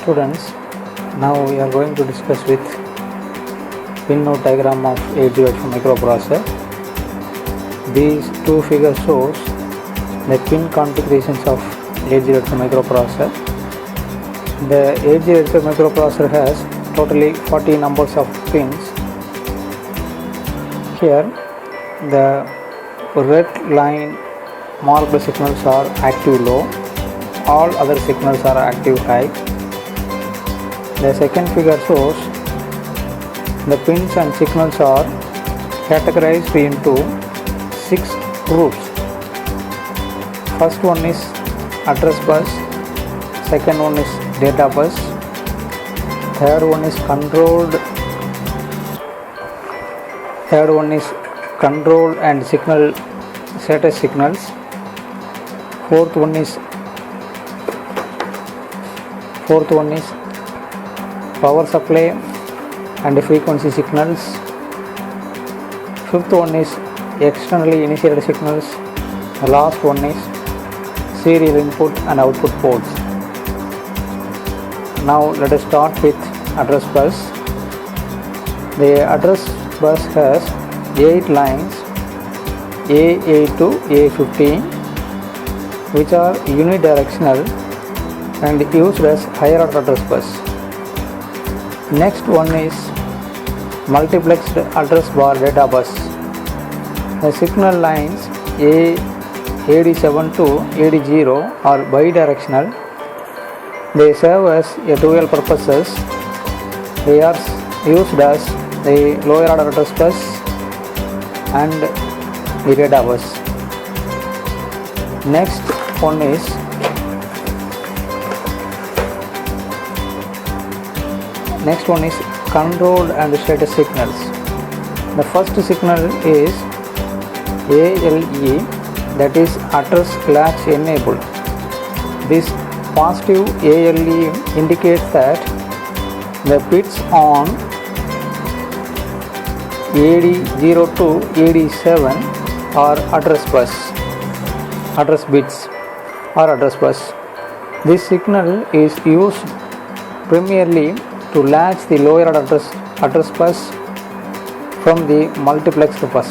Students, now we are going to discuss with pin node diagram of 8085 microprocessor. These two figures shows the pin configurations of 8085 microprocessor. The 8085 microprocessor has totally 40 numbers of pins. Here the red line marked signals are active low, all other signals are active high. The second figure shows the pins and signals are categorized into 6 groups. First one is address bus, second one is data bus, third one is control and signal status signals, fourth one is power supply and frequency signals, fifth one is externally initiated signals, the last one is serial input and output ports. Now let us start with address bus. The address bus has 8 lines A to A15 which are unidirectional and used as higher order address bus. Next one is multiplexed address bar data bus. The signal lines AD7 to AD0 are bidirectional. They serve as a dual purposes. They are used as the lower order address bus and the data bus. Next one is control and status signals. The first signal is ALE, that is address latch enabled. This positive ALE indicates that the bits on AD0 to AD7 are address bits or address bus. This signal is used primarily to latch the lower order address bus from the multiplexed bus.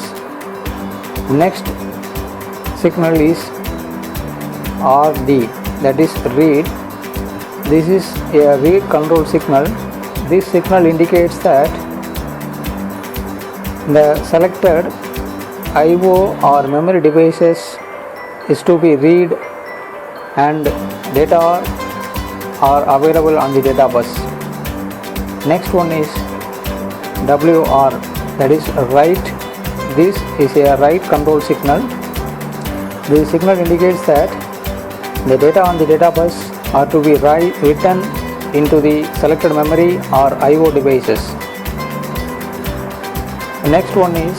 Next signal is RD, that is read. This is a read control signal. This signal indicates that the selected IO or memory devices is to be read and data are available on the data bus. Next one is WR, that is write. This is a write control signal. The signal indicates that the data on the data bus are to be written into the selected memory or IO devices. Next one is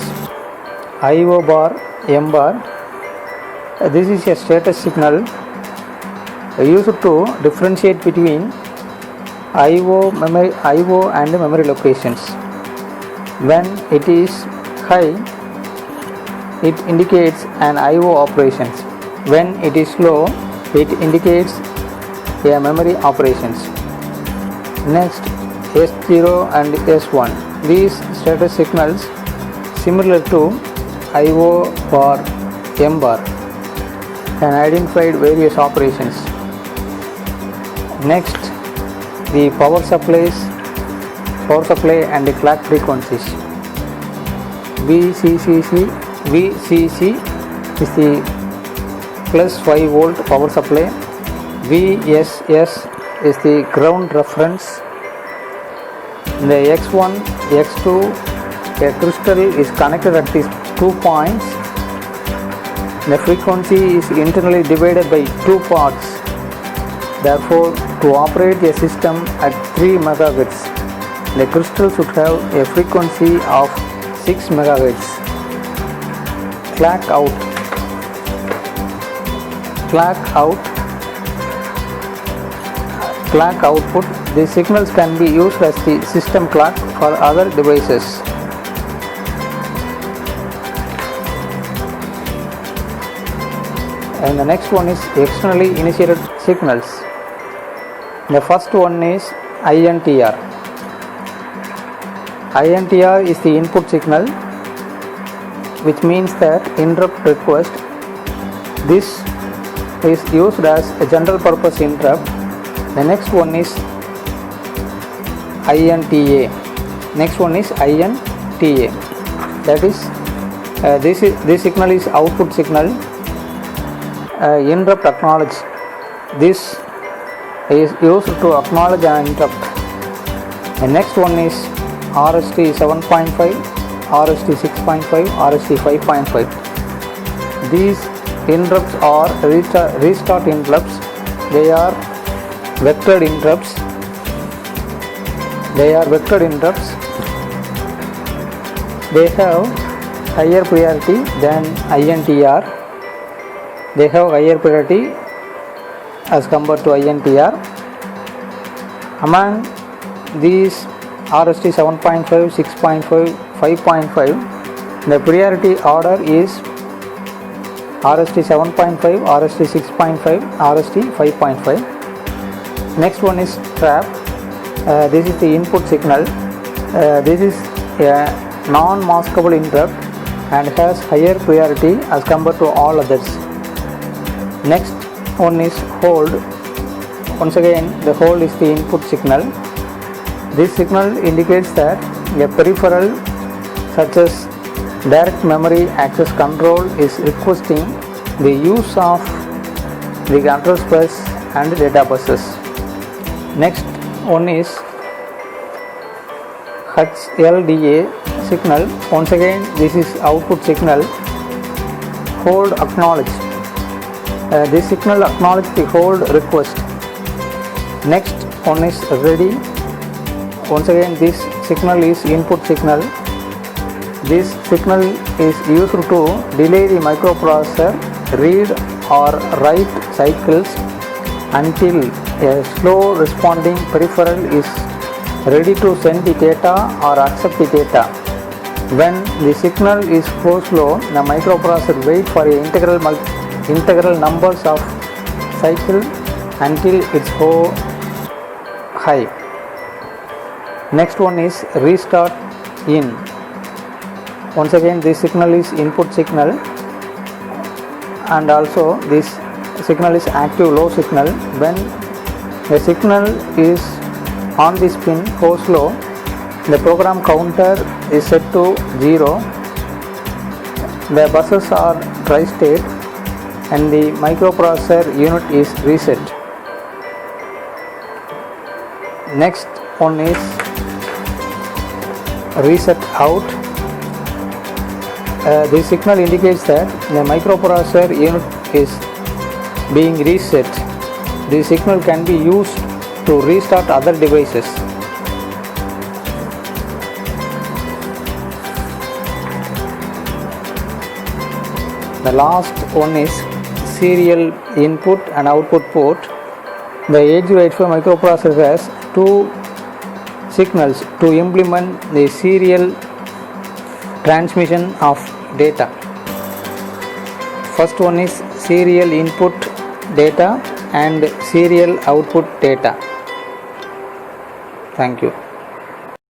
IO bar M bar. This is a status signal used to differentiate between IO and memory locations. When it is high, it indicates an IO operations. When it is low, it indicates a memory operations. Next, S0 and S1. These status signals similar to IO bar M bar can identify various operations. Next, the power supply and the clock frequencies. VCC is the plus 5 volt power supply. VSS is the ground reference. The X1, X2, a crystal is connected at these 2 points. The frequency is internally divided by 2 parts. Therefore, to operate a system at 3 MHz, the crystal should have a frequency of 6 MHz. Clock output. The signals can be used as the system clock for other devices. And the next one is externally initiated signals. The first one is INTR. INTR is the input signal, which means that interrupt request. This is used as a general purpose interrupt. The next one is INTA. Next one is INTA. That is this signal is output signal. Interrupt acknowledge. This is used to acknowledge an interrupt. The next one is RST 7.5, RST 6.5, RST 5.5. These interrupts are restart interrupts. They are vectored interrupts. They have higher priority than INTR. They have higher priority as compared to INTR. Among these RST 7.5, 6.5, 5.5, the priority order is RST 7.5, RST 6.5, RST 5.5. Next one is trap. This is the input signal. This is a non-maskable interrupt and has higher priority as compared to all others. Next one is hold. Once again, the hold is the input signal. This signal indicates that a peripheral such as direct memory access control is requesting the use of the address bus and data buses. Next one is HLDA signal. Once again, this is output signal. Hold acknowledge. This signal acknowledge the hold request. Next one is ready. Once again, this signal is input signal. This signal is used to delay the microprocessor read or write cycles until a slow responding peripheral is ready to send the data or accept the data. When the signal is so slow, the microprocessor waits for integral numbers of cycles until it's so high. Next one is restart in. Once again, this signal is input signal, and also this signal is active low signal. When the signal is on this pin goes low, the program counter is set to 0. The buses are dry state and the microprocessor unit is reset. Next one is reset out. This signal indicates that the microprocessor unit is being reset. This signal can be used to restart other devices. The last one is serial input and output port. The 8085 microprocessor has two signals to implement the serial transmission of data. First one is serial input data and serial output data. Thank you.